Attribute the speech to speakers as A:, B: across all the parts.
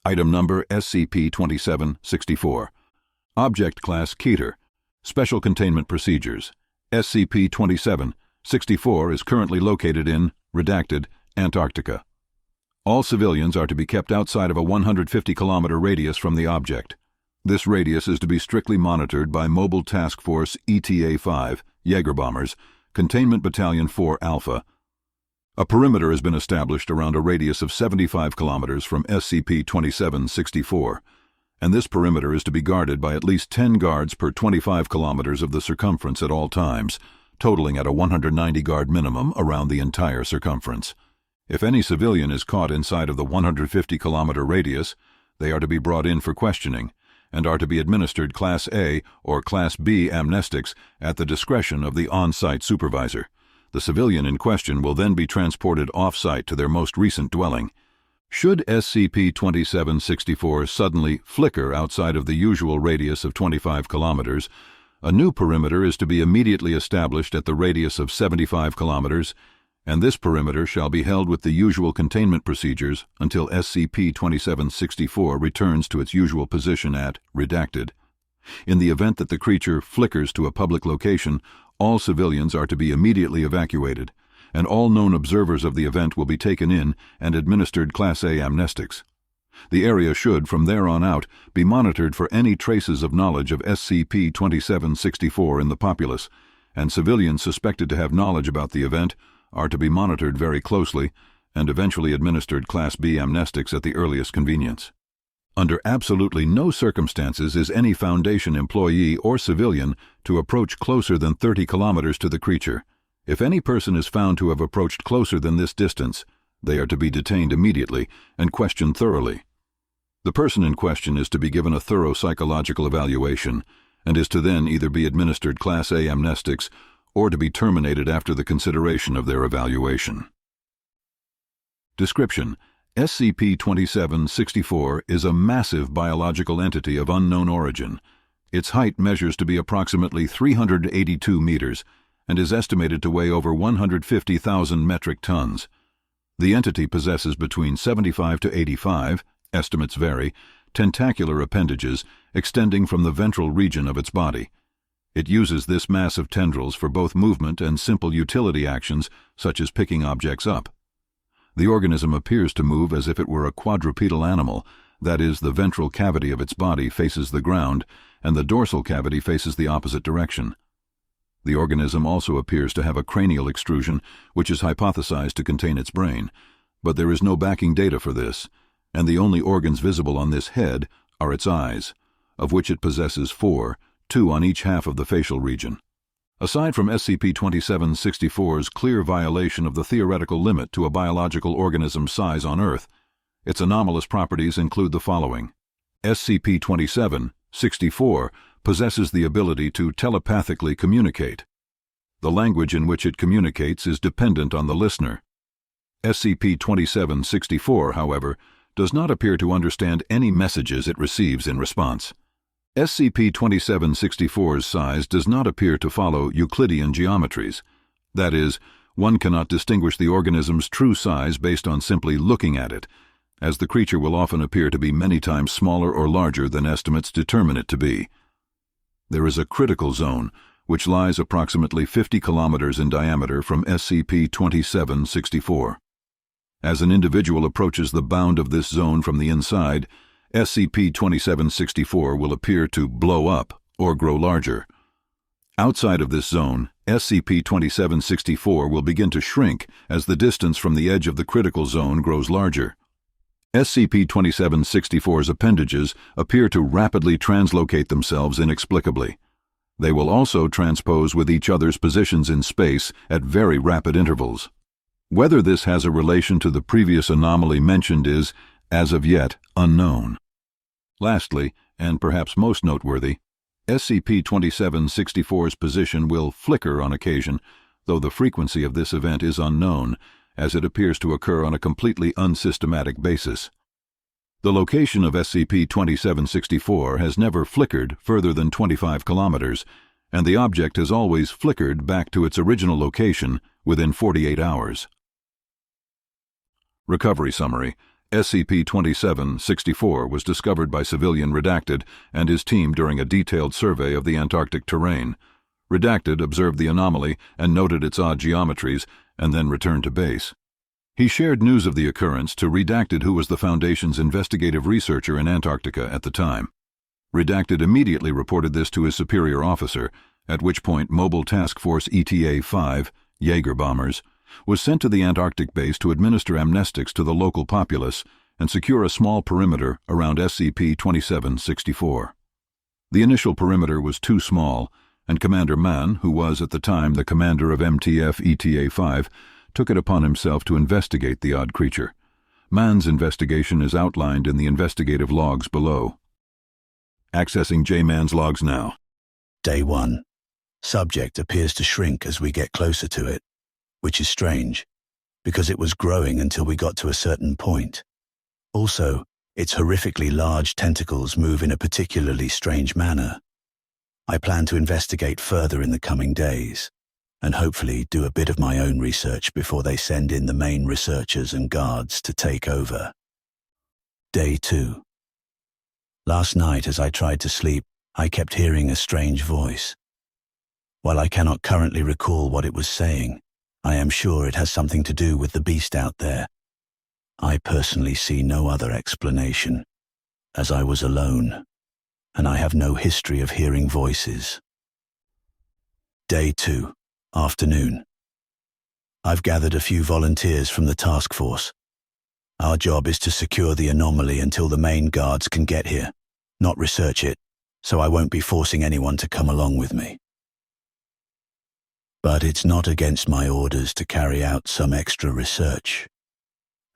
A: Item number SCP-2764. Object Class Keter. Special Containment Procedures. SCP-2764 is currently located in, redacted, Antarctica. All civilians are to be kept outside of a 150-kilometer radius from the object. This radius is to be strictly monitored by Mobile Task Force ETA-5, Jaeger bombers, Containment Battalion 4 Alpha. A perimeter has been established around a radius of 75 kilometers from SCP-2764, and this perimeter is to be guarded by at least 10 guards per 25 kilometers of the circumference at all times, totaling at a 190-guard minimum around the entire circumference. If any civilian is caught inside of the 150-kilometer radius, they are to be brought in for questioning, and are to be administered Class A or Class B amnestics at the discretion of the on-site supervisor. The civilian in question will then be transported off-site to their most recent dwelling. Should SCP-2764 suddenly flicker outside of the usual radius of 25 kilometers, a new perimeter is to be immediately established at the radius of 75 kilometers, and this perimeter shall be held with the usual containment procedures until SCP-2764 returns to its usual position at redacted. In the event that the creature flickers to a public location, all civilians are to be immediately evacuated, and all known observers of the event will be taken in and administered Class A amnestics. The area should, from there on out, be monitored for any traces of knowledge of SCP-2764 in the populace, and civilians suspected to have knowledge about the event are to be monitored very closely and eventually administered Class B amnestics at the earliest convenience. Under absolutely no circumstances is any Foundation employee or civilian to approach closer than 30 kilometers to the creature. If any person is found to have approached closer than this distance, they are to be detained immediately and questioned thoroughly. The person in question is to be given a thorough psychological evaluation and is to then either be administered Class A amnestics or to be terminated after the consideration of their evaluation. Description: SCP-2764 is a massive biological entity of unknown origin. Its height measures to be approximately 382 meters and is estimated to weigh over 150,000 metric tons. The entity possesses between 75 to 85, estimates vary, tentacular appendages extending from the ventral region of its body. It uses this mass of tendrils for both movement and simple utility actions such as picking objects up. The organism appears to move as if it were a quadrupedal animal, that is, the ventral cavity of its body faces the ground and the dorsal cavity faces the opposite direction. The organism also appears to have a cranial extrusion, which is hypothesized to contain its brain, but there is no backing data for this, and the only organs visible on this head are its eyes, of which it possesses 4, 2 on each half of the facial region. Aside from SCP-2764's clear violation of the theoretical limit to a biological organism's size on Earth, its anomalous properties include the following. SCP-2764 possesses the ability to telepathically communicate. The language in which it communicates is dependent on the listener. SCP-2764, however, does not appear to understand any messages it receives in response. SCP-2764's size does not appear to follow Euclidean geometries. That is, one cannot distinguish the organism's true size based on simply looking at it, as the creature will often appear to be many times smaller or larger than estimates determine it to be. There is a critical zone, which lies approximately 50 kilometers in diameter from SCP-2764. As an individual approaches the bound of this zone from the inside, SCP-2764 will appear to blow up or grow larger. Outside of this zone, SCP-2764 will begin to shrink as the distance from the edge of the critical zone grows larger. SCP-2764's appendages appear to rapidly translocate themselves inexplicably. They will also transpose with each other's positions in space at very rapid intervals. Whether this has a relation to the previous anomaly mentioned is, as of yet, unknown. Lastly, and perhaps most noteworthy, SCP-2764's position will flicker on occasion, though the frequency of this event is unknown, as it appears to occur on a completely unsystematic basis. The location of SCP-2764 has never flickered further than 25 kilometers, and the object has always flickered back to its original location within 48 hours. Recovery Summary. SCP-2764 was discovered by Civilian Redacted and his team during a detailed survey of the Antarctic terrain. Redacted observed the anomaly and noted its odd geometries, and then returned to base. He shared news of the occurrence to Redacted, who was the Foundation's investigative researcher in Antarctica at the time. Redacted immediately reported this to his superior officer, at which point Mobile Task Force ETA-5, Jaeger bombers, was sent to the Antarctic base to administer amnestics to the local populace and secure a small perimeter around SCP-2764. The initial perimeter was too small, and Commander Mann, who was at the time the commander of MTF ETA-5, took it upon himself to investigate the odd creature. Mann's investigation is outlined in the investigative logs below. Accessing J-Man's logs now.
B: Day 1. Subject appears to shrink as we get closer to it, which is strange, because it was growing until we got to a certain point. Also, its horrifically large tentacles move in a particularly strange manner. I plan to investigate further in the coming days, and hopefully do a bit of my own research before they send in the main researchers and guards to take over. Day 2. Last night, as I tried to sleep, I kept hearing a strange voice. While I cannot currently recall what it was saying, I am sure it has something to do with the beast out there. I personally see no other explanation, as I was alone, and I have no history of hearing voices. Day 2, afternoon. I've gathered a few volunteers from the task force. Our job is to secure the anomaly until the main guards can get here, not research it, so I won't be forcing anyone to come along with me. But it's not against my orders to carry out some extra research,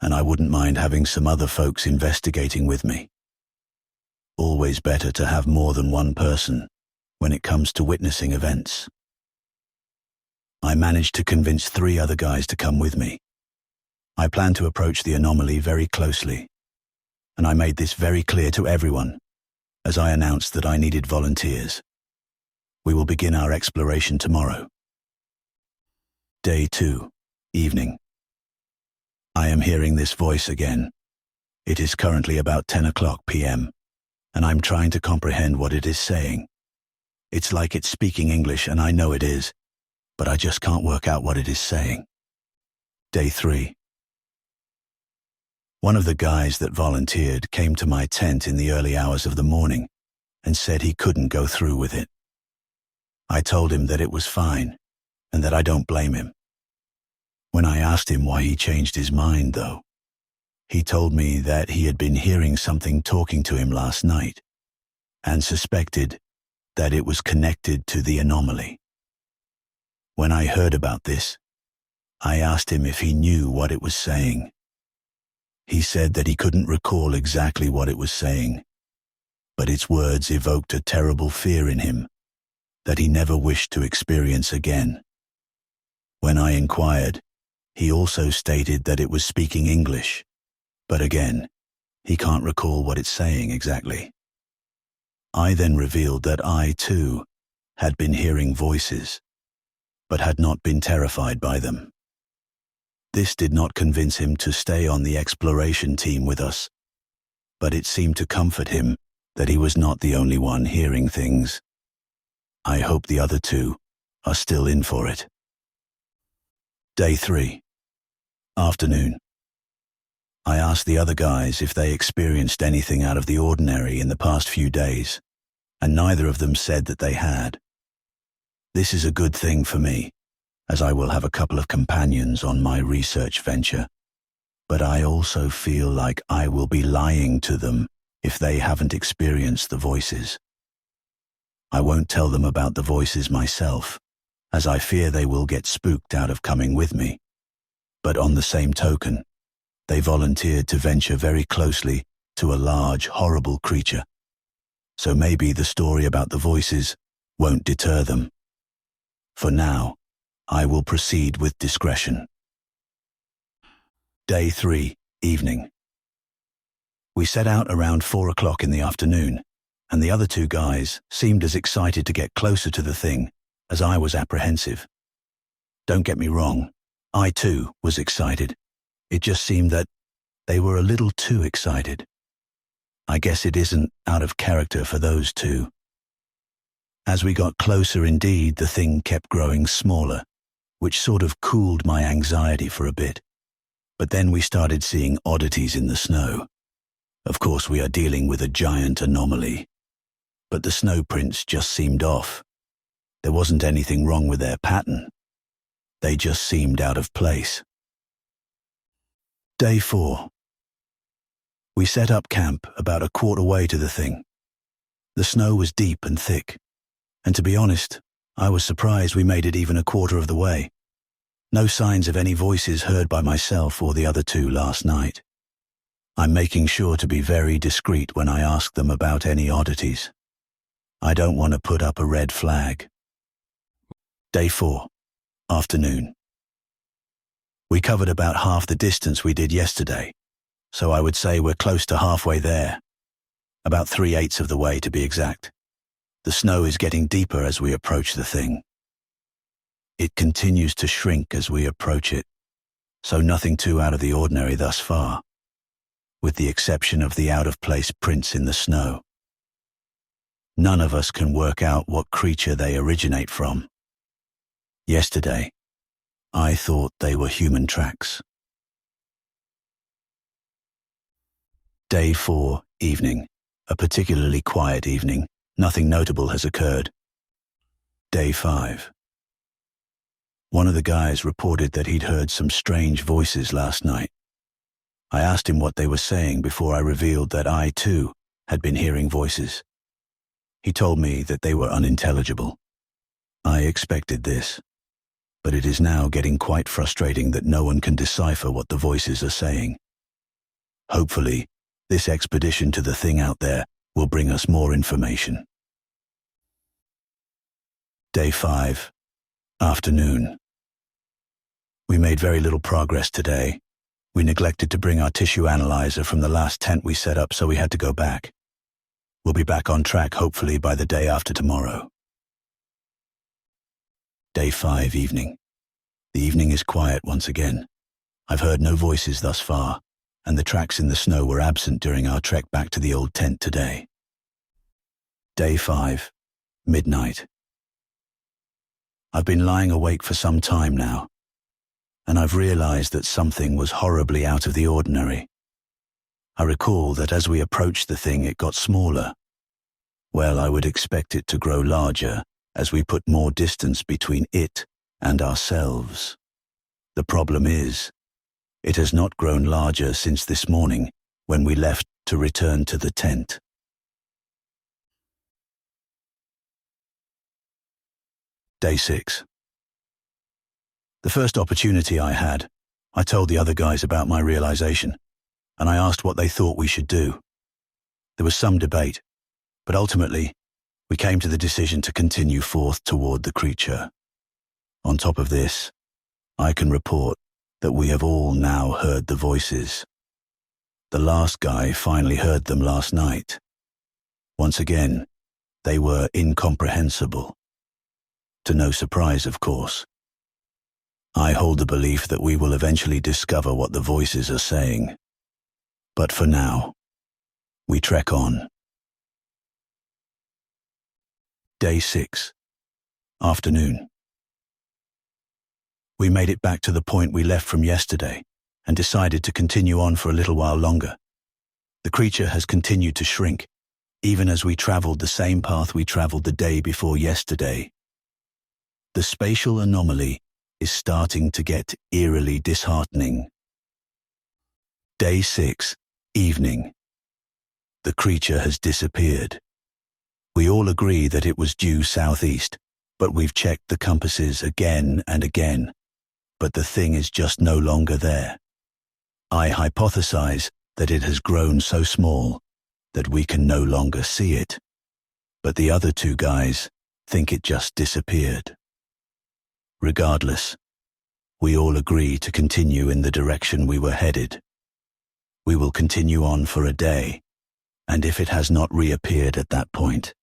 B: and I wouldn't mind having some other folks investigating with me. Always better to have more than one person when it comes to witnessing events. I managed to convince 3 other guys to come with me. I plan to approach the anomaly very closely, and I made this very clear to everyone as I announced that I needed volunteers. We will begin our exploration tomorrow. Day 2, evening. I am hearing this voice again. It is currently about 10 o'clock p.m., and I'm trying to comprehend what it is saying. It's like it's speaking English, and I know it is, but I just can't work out what it is saying. Day 3. One of the guys that volunteered came to my tent in the early hours of the morning and said he couldn't go through with it. I told him that it was fine, and that I don't blame him. When I asked him why he changed his mind, though, he told me that he had been hearing something talking to him last night and suspected that it was connected to the anomaly. When I heard about this, I asked him if he knew what it was saying. He said that he couldn't recall exactly what it was saying, but its words evoked a terrible fear in him that he never wished to experience again. When I inquired, he also stated that it was speaking English, but again, he can't recall what it's saying exactly. I then revealed that I, too, had been hearing voices, but had not been terrified by them. This did not convince him to stay on the exploration team with us, but it seemed to comfort him that he was not the only one hearing things. I hope the other 2 are still in for it. Day 3. Afternoon. I asked the other guys if they experienced anything out of the ordinary in the past few days, and neither of them said that they had. This is a good thing for me, as I will have a couple of companions on my research venture, but I also feel like I will be lying to them if they haven't experienced the voices. I won't tell them about the voices myself, as I fear they will get spooked out of coming with me. But on the same token, they volunteered to venture very closely to a large, horrible creature. So maybe the story about the voices won't deter them. For now, I will proceed with discretion. Day 3, evening. We set out around 4 o'clock in the afternoon, and the other 2 guys seemed as excited to get closer to the thing as I was apprehensive. Don't get me wrong, I too was excited. It just seemed that They were a little too excited. I guess it isn't out of character for those two. As we got closer indeed, the thing kept growing smaller, which sort of cooled my anxiety for a bit. But then we started seeing oddities in the snow. Of course, we are dealing with a giant anomaly. But the snow prints just seemed off. There wasn't anything wrong with their pattern. They just seemed out of place. Day 4. We set up camp about a quarter way to the thing. The snow was deep and thick, and to be honest, I was surprised we made it even a quarter of the way. No signs of any voices heard by myself or the other two last night. I'm making sure to be very discreet when I ask them about any oddities. I don't want to put up a red flag. Day 4. Afternoon. We covered about half the distance we did yesterday, so I would say we're close to halfway there. About 3/8 of the way to be exact. The snow is getting deeper as we approach the thing. It continues to shrink as we approach it, so nothing too out of the ordinary thus far, with the exception of the out-of-place prints in the snow. None of us can work out what creature they originate from. Yesterday, I thought they were human tracks. Day 4, evening. A particularly quiet evening. Nothing notable has occurred. Day 5. One of the guys reported that he'd heard some strange voices last night. I asked him what they were saying before I revealed that I, too, had been hearing voices. He told me that they were unintelligible. I expected this, but it is now getting quite frustrating that no one can decipher what the voices are saying. Hopefully, this expedition to the thing out there will bring us more information. Day 5. Afternoon. We made very little progress today. We neglected to bring our tissue analyzer from the last tent we set up, so we had to go back. We'll be back on track hopefully by the day after tomorrow. Day 5, evening. The evening is quiet once again. I've heard no voices thus far, and the tracks in the snow were absent during our trek back to the old tent today. Day 5, midnight. I've been lying awake for some time now, and I've realized that something was horribly out of the ordinary. I recall that as we approached the thing, it got smaller. Well, I would expect it to grow larger as we put more distance between it and ourselves. The problem is, it has not grown larger since this morning when we left to return to the tent. Day 6. The first opportunity I had, I told the other guys about my realization, and I asked what they thought we should do. There was some debate, but ultimately, we came to the decision to continue forth toward the creature. On top of this, I can report that we have all now heard the voices. The last guy finally heard them last night. Once again, they were incomprehensible. To no surprise, of course. I hold the belief that we will eventually discover what the voices are saying. But for now, we trek on. Day 6. Afternoon. We made it back to the point we left from yesterday and decided to continue on for a little while longer. The creature has continued to shrink, even as we traveled the same path we traveled the day before yesterday. The spatial anomaly is starting to get eerily disheartening. Day 6, evening. The creature has disappeared. We all agree that it was due southeast, but we've checked the compasses again and again, but the thing is just no longer there. I hypothesize that it has grown so small that we can no longer see it, but the other two guys think it just disappeared. Regardless, we all agree to continue in the direction we were headed. We will continue on for a day, and if it has not reappeared at that point,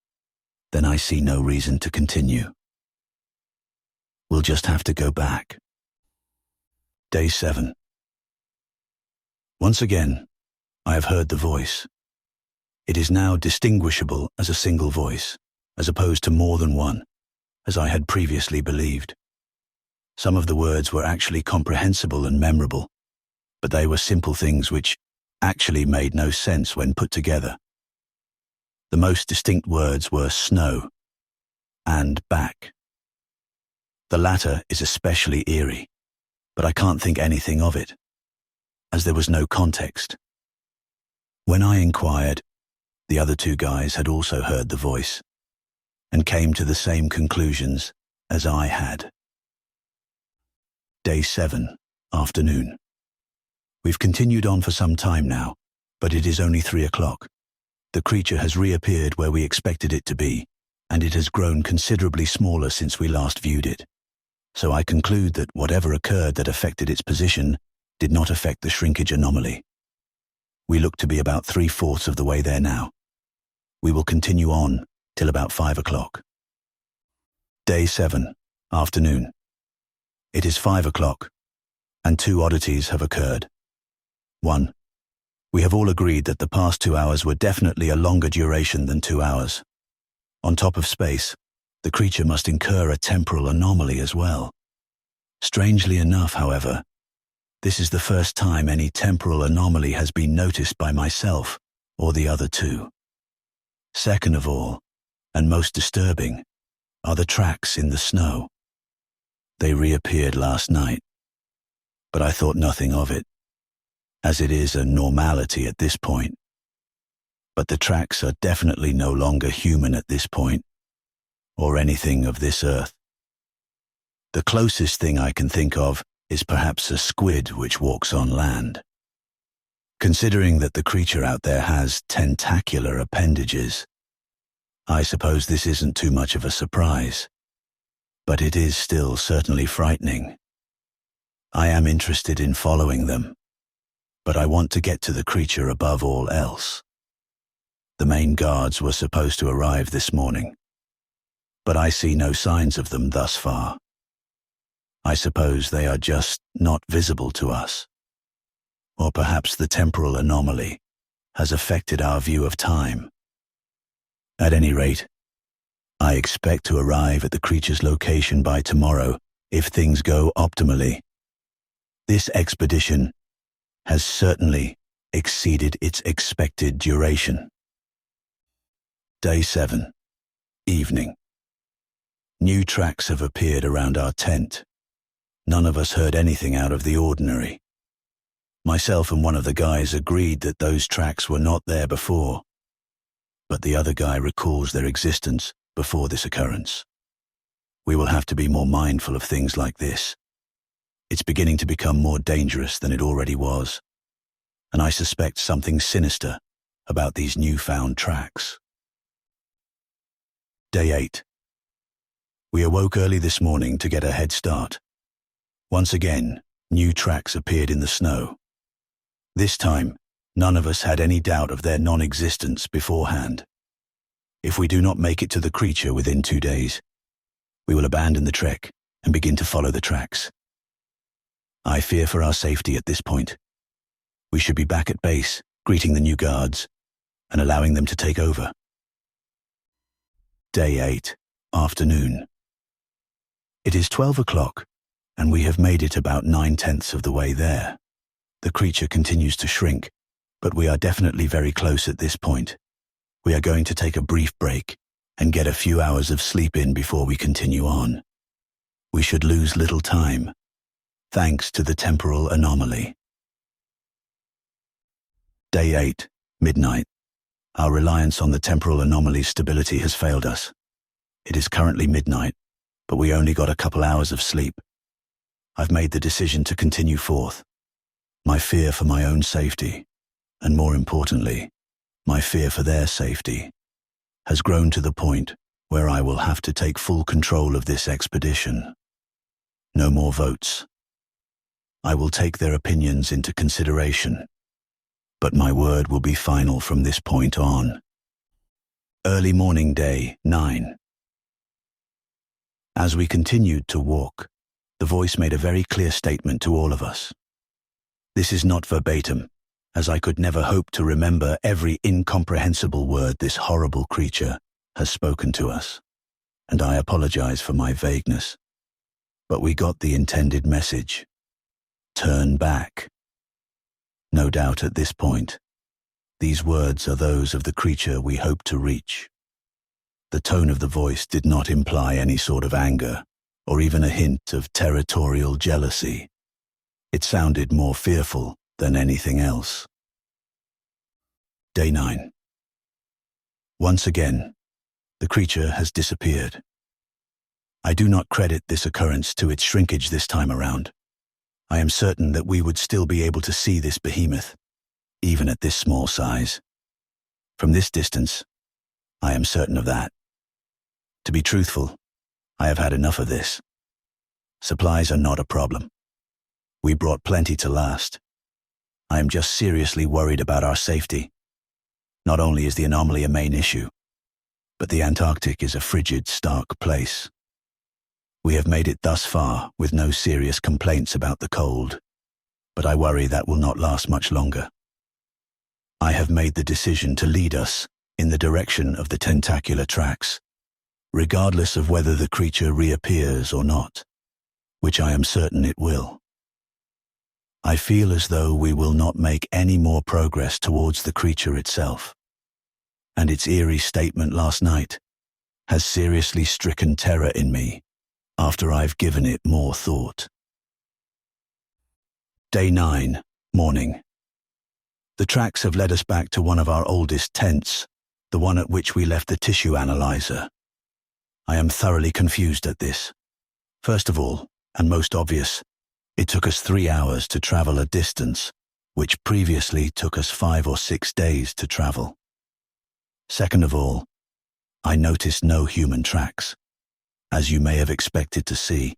B: then I see no reason to continue. We'll just have to go back. Day 7. Once again, I have heard the voice. It is now distinguishable as a single voice, as opposed to more than one, as I had previously believed. Some of the words were actually comprehensible and memorable, but they were simple things which actually made no sense when put together. The most distinct words were snow and back. The latter is especially eerie, but I can't think anything of it, as there was no context. When I inquired, the other two guys had also heard the voice and came to the same conclusions as I had. Day 7, afternoon. We've continued on for some time now, but it is only 3 o'clock. The creature has reappeared where we expected it to be, and it has grown considerably smaller since we last viewed it. So I conclude that whatever occurred that affected its position did not affect the shrinkage anomaly. We look to be about 3/4 of the way there now. We will continue on till about 5 o'clock. Day 7, afternoon. It is 5 o'clock, and 2 oddities have occurred. 1. We have all agreed that the past 2 hours were definitely a longer duration than 2 hours. On top of space, the creature must incur a temporal anomaly as well. Strangely enough, however, this is the first time any temporal anomaly has been noticed by myself or the other two. Second of all, and most disturbing, are the tracks in the snow. They reappeared last night, but I thought nothing of it, as it is a normality at this point. But the tracks are definitely no longer human at this point, or anything of this earth. The closest thing I can think of is perhaps a squid which walks on land. Considering that the creature out there has tentacular appendages, I suppose this isn't too much of a surprise, but it is still certainly frightening. I am interested in following them, but I want to get to the creature above all else. The main guards were supposed to arrive this morning, but I see no signs of them thus far. I suppose they are just not visible to us. Or perhaps the temporal anomaly has affected our view of time. At any rate, I expect to arrive at the creature's location by tomorrow if things go optimally. This expedition has certainly exceeded its expected duration. Day 7, evening. New tracks have appeared around our tent. None of us heard anything out of the ordinary. Myself and one of the guys agreed that those tracks were not there before, but the other guy recalls their existence before this occurrence. We will have to be more mindful of things like this. It's beginning to become more dangerous than it already was, and I suspect something sinister about these newfound tracks. Day 8. We awoke early this morning to get a head start. Once again, new tracks appeared in the snow. This time, none of us had any doubt of their non-existence beforehand. If we do not make it to the creature within 2 days, we will abandon the trek and begin to follow the tracks. I fear for our safety at this point. We should be back at base, greeting the new guards and allowing them to take over. Day 8, afternoon. It is 12 o'clock, and we have made it about 9/10 of the way there. The creature continues to shrink, but we are definitely very close at this point. We are going to take a brief break and get a few hours of sleep in before we continue on. We should lose little time, thanks to the temporal anomaly. Day 8, midnight. Our reliance on the temporal anomaly's stability has failed us. It is currently midnight, but we only got a couple hours of sleep. I've made the decision to continue forth. My fear for my own safety, and more importantly, my fear for their safety, has grown to the point where I will have to take full control of this expedition. No more votes. I will take their opinions into consideration, but my word will be final from this point on. Early morning, day 9. As we continued to walk, the voice made a very clear statement to all of us. This is not verbatim, as I could never hope to remember every incomprehensible word this horrible creature has spoken to us, and I apologize for my vagueness. But we got the intended message. Turn back. No doubt at this point, these words are those of the creature we hope to reach. The tone of the voice did not imply any sort of anger, or even a hint of territorial jealousy. It sounded more fearful than anything else. Day 9. Once again, the creature has disappeared. I do not credit this occurrence to its shrinkage this time around. I am certain that we would still be able to see this behemoth, even at this small size. From this distance, I am certain of that. To be truthful, I have had enough of this. Supplies are not a problem. We brought plenty to last. I am just seriously worried about our safety. Not only is the anomaly a main issue, but the Antarctic is a frigid, stark place. We have made it thus far with no serious complaints about the cold, but I worry that will not last much longer. I have made the decision to lead us in the direction of the tentacular tracks, regardless of whether the creature reappears or not, which I am certain it will. I feel as though we will not make any more progress towards the creature itself, and its eerie statement last night has seriously stricken terror in me after I've given it more thought. Day 9, morning. The tracks have led us back to one of our oldest tents, the one at which we left the tissue analyzer. I am thoroughly confused at this. First of all, and most obvious, it took us 3 hours to travel a distance, which previously took us 5 or 6 days to travel. Second of all, I noticed no human tracks, as you may have expected to see,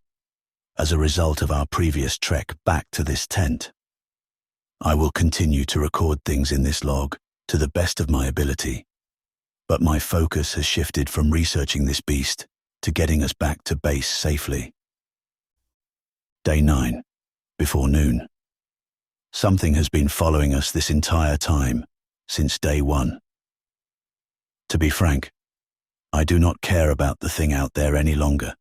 B: as a result of our previous trek back to this tent. I will continue to record things in this log to the best of my ability, but my focus has shifted from researching this beast to getting us back to base safely. Day 9, before noon. Something has been following us this entire time, since day 1. To be frank, I do not care about the thing out there any longer.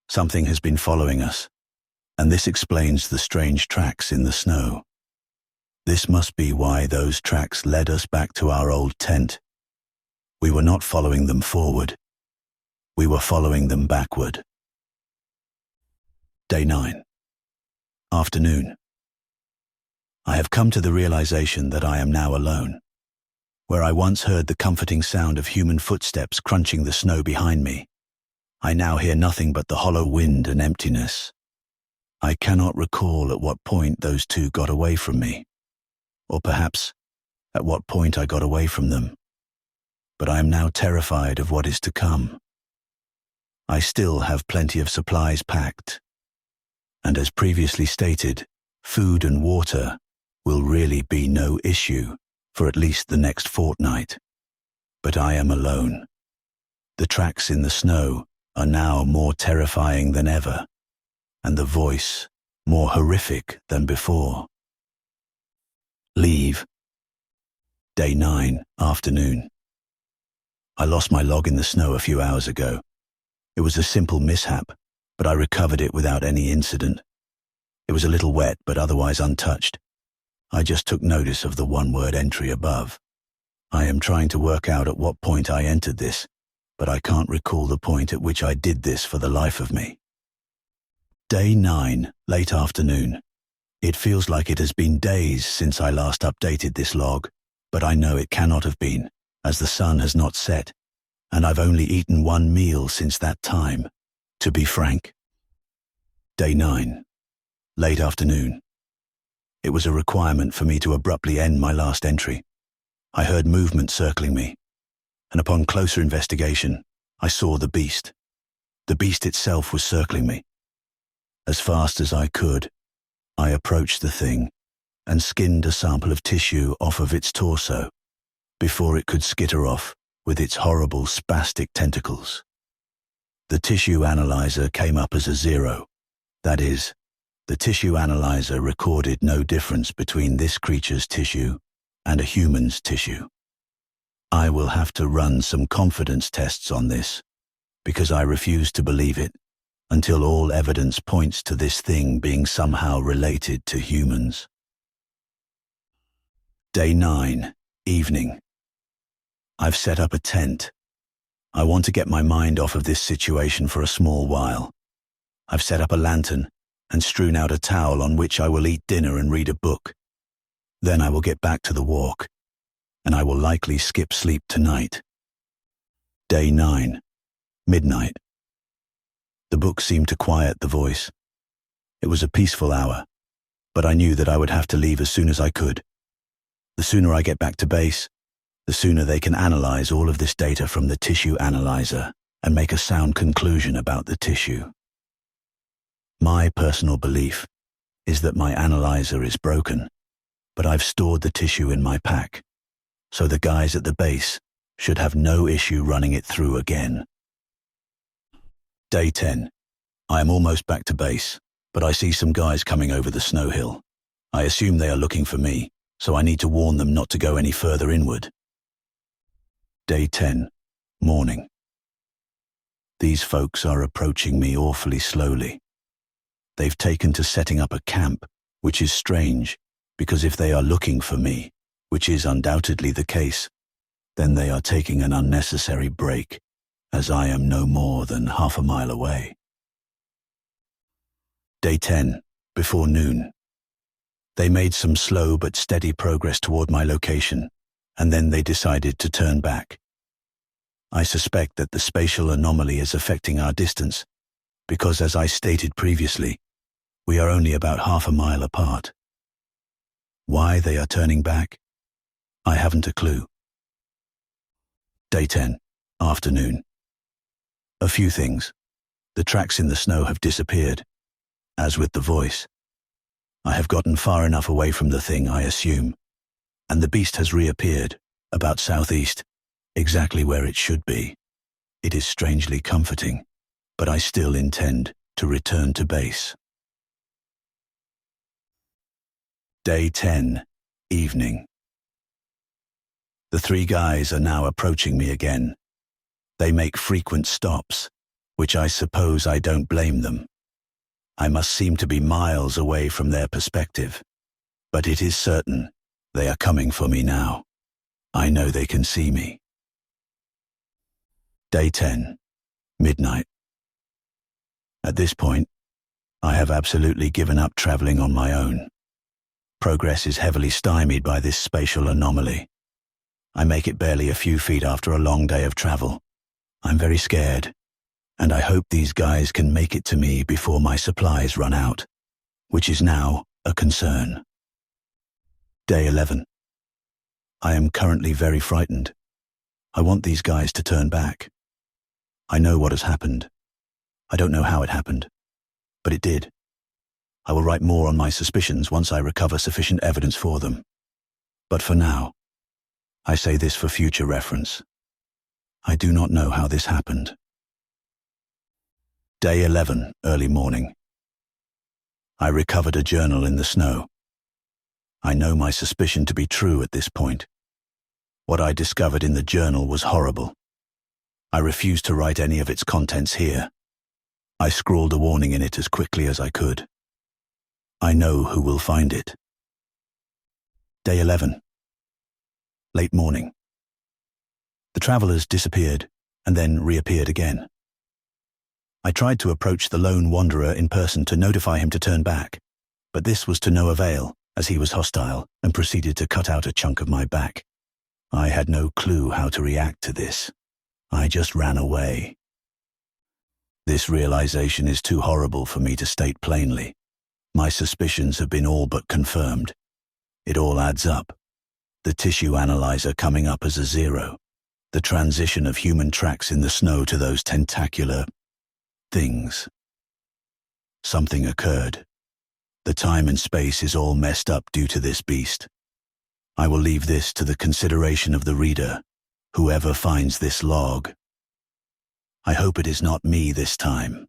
B: Something has been following us, and this explains the strange tracks in the snow. This must be why those tracks led us back to our old tent. We were not following them forward. We were following them backward. Day 9. Afternoon. I have come to the realization that I am now alone. Where I once heard the comforting sound of human footsteps crunching the snow behind me, I now hear nothing but the hollow wind and emptiness. I cannot recall at what point those two got away from me, or perhaps at what point I got away from them. But I am now terrified of what is to come. I still have plenty of supplies packed, and as previously stated, food and water will really be no issue for at least the next fortnight. But I am alone. The tracks in the snow are now more terrifying than ever, and the voice more horrific than before. Leave. Day 9, afternoon. I lost my log in the snow a few hours ago. It was a simple mishap, but I recovered it without any incident. It was a little wet, but otherwise untouched. I just took notice of the one-word entry above. I am trying to work out at what point I entered this, but I can't recall the point at which I did this for the life of me. Day 9, late afternoon. It feels like it has been days since I last updated this log, but I know it cannot have been, as the sun has not set, and I've only eaten one meal since that time, to be frank. Day 9, late afternoon. It was a requirement for me to abruptly end my last entry. I heard movement circling me, and upon closer investigation, I saw the beast. The beast itself was circling me. As fast as I could, I approached the thing and skinned a sample of tissue off of its torso before it could skitter off with its horrible spastic tentacles. The tissue analyzer came up as a 0. That is, The tissue analyzer recorded no difference between this creature's tissue and a human's tissue. I will have to run some confidence tests on this, because I refuse to believe it until all evidence points to this thing being somehow related to humans. Day 9, evening. I've set up a tent. I want to get my mind off of this situation for a small while. I've set up a lantern and strewn out a towel on which I will eat dinner and read a book. Then I will get back to the walk, and I will likely skip sleep tonight. Day 9, midnight. The book seemed to quiet the voice. It was a peaceful hour, but I knew that I would have to leave as soon as I could. The sooner I get back to base, the sooner they can analyze all of this data from the tissue analyzer and make a sound conclusion about the tissue. My personal belief is that my analyzer is broken, but I've stored the tissue in my pack, so the guys at the base should have no issue running it through again. Day 10. I am almost back to base, but I see some guys coming over the snow hill. I assume they are looking for me, so I need to warn them not to go any further inward. Day 10. Morning. These folks are approaching me awfully slowly. They've taken to setting up a camp, which is strange, because if they are looking for me, which is undoubtedly the case, then they are taking an unnecessary break, as I am no more than half a mile away. Day 10, before noon. They made some slow but steady progress toward my location, and then they decided to turn back. I suspect that the spatial anomaly is affecting our distance, because as I stated previously, we are only about half a mile apart. Why they are turning back? I haven't a clue. Day 10, afternoon. A few things. The tracks in the snow have disappeared, as with the voice. I have gotten far enough away from the thing, I assume, and the beast has reappeared, about southeast, exactly where it should be. It is strangely comforting, but I still intend to return to base. Day 10, evening. The three guys are now approaching me again. They make frequent stops, which I suppose I don't blame them. I must seem to be miles away from their perspective, but it is certain they are coming for me now. I know they can see me. Day 10, midnight. At this point, I have absolutely given up traveling on my own. Progress is heavily stymied by this spatial anomaly. I make it barely a few feet after a long day of travel. I'm very scared, and I hope these guys can make it to me before my supplies run out, which is now a concern. Day 11. I am currently very frightened. I want these guys to turn back. I know what has happened. I don't know how it happened, but it did. I will write more on my suspicions once I recover sufficient evidence for them. But for now, I say this for future reference. I do not know how this happened. Day 11, early morning. I recovered a journal in the snow. I know my suspicion to be true at this point. What I discovered in the journal was horrible. I refused to write any of its contents here. I scrawled a warning in it as quickly as I could. I know who will find it. Day 11. Late morning. The travelers disappeared and then reappeared again. I tried to approach the lone wanderer in person to notify him to turn back, but this was to no avail, as he was hostile and proceeded to cut out a chunk of my back. I had no clue how to react to this. I just ran away. This realization is too horrible for me to state plainly. My suspicions have been all but confirmed. It all adds up. The tissue analyzer coming up as a 0. The transition of human tracks in the snow to those tentacular things. Something occurred. The time and space is all messed up due to this beast. I will leave this to the consideration of the reader, whoever finds this log. I hope it is not me this time.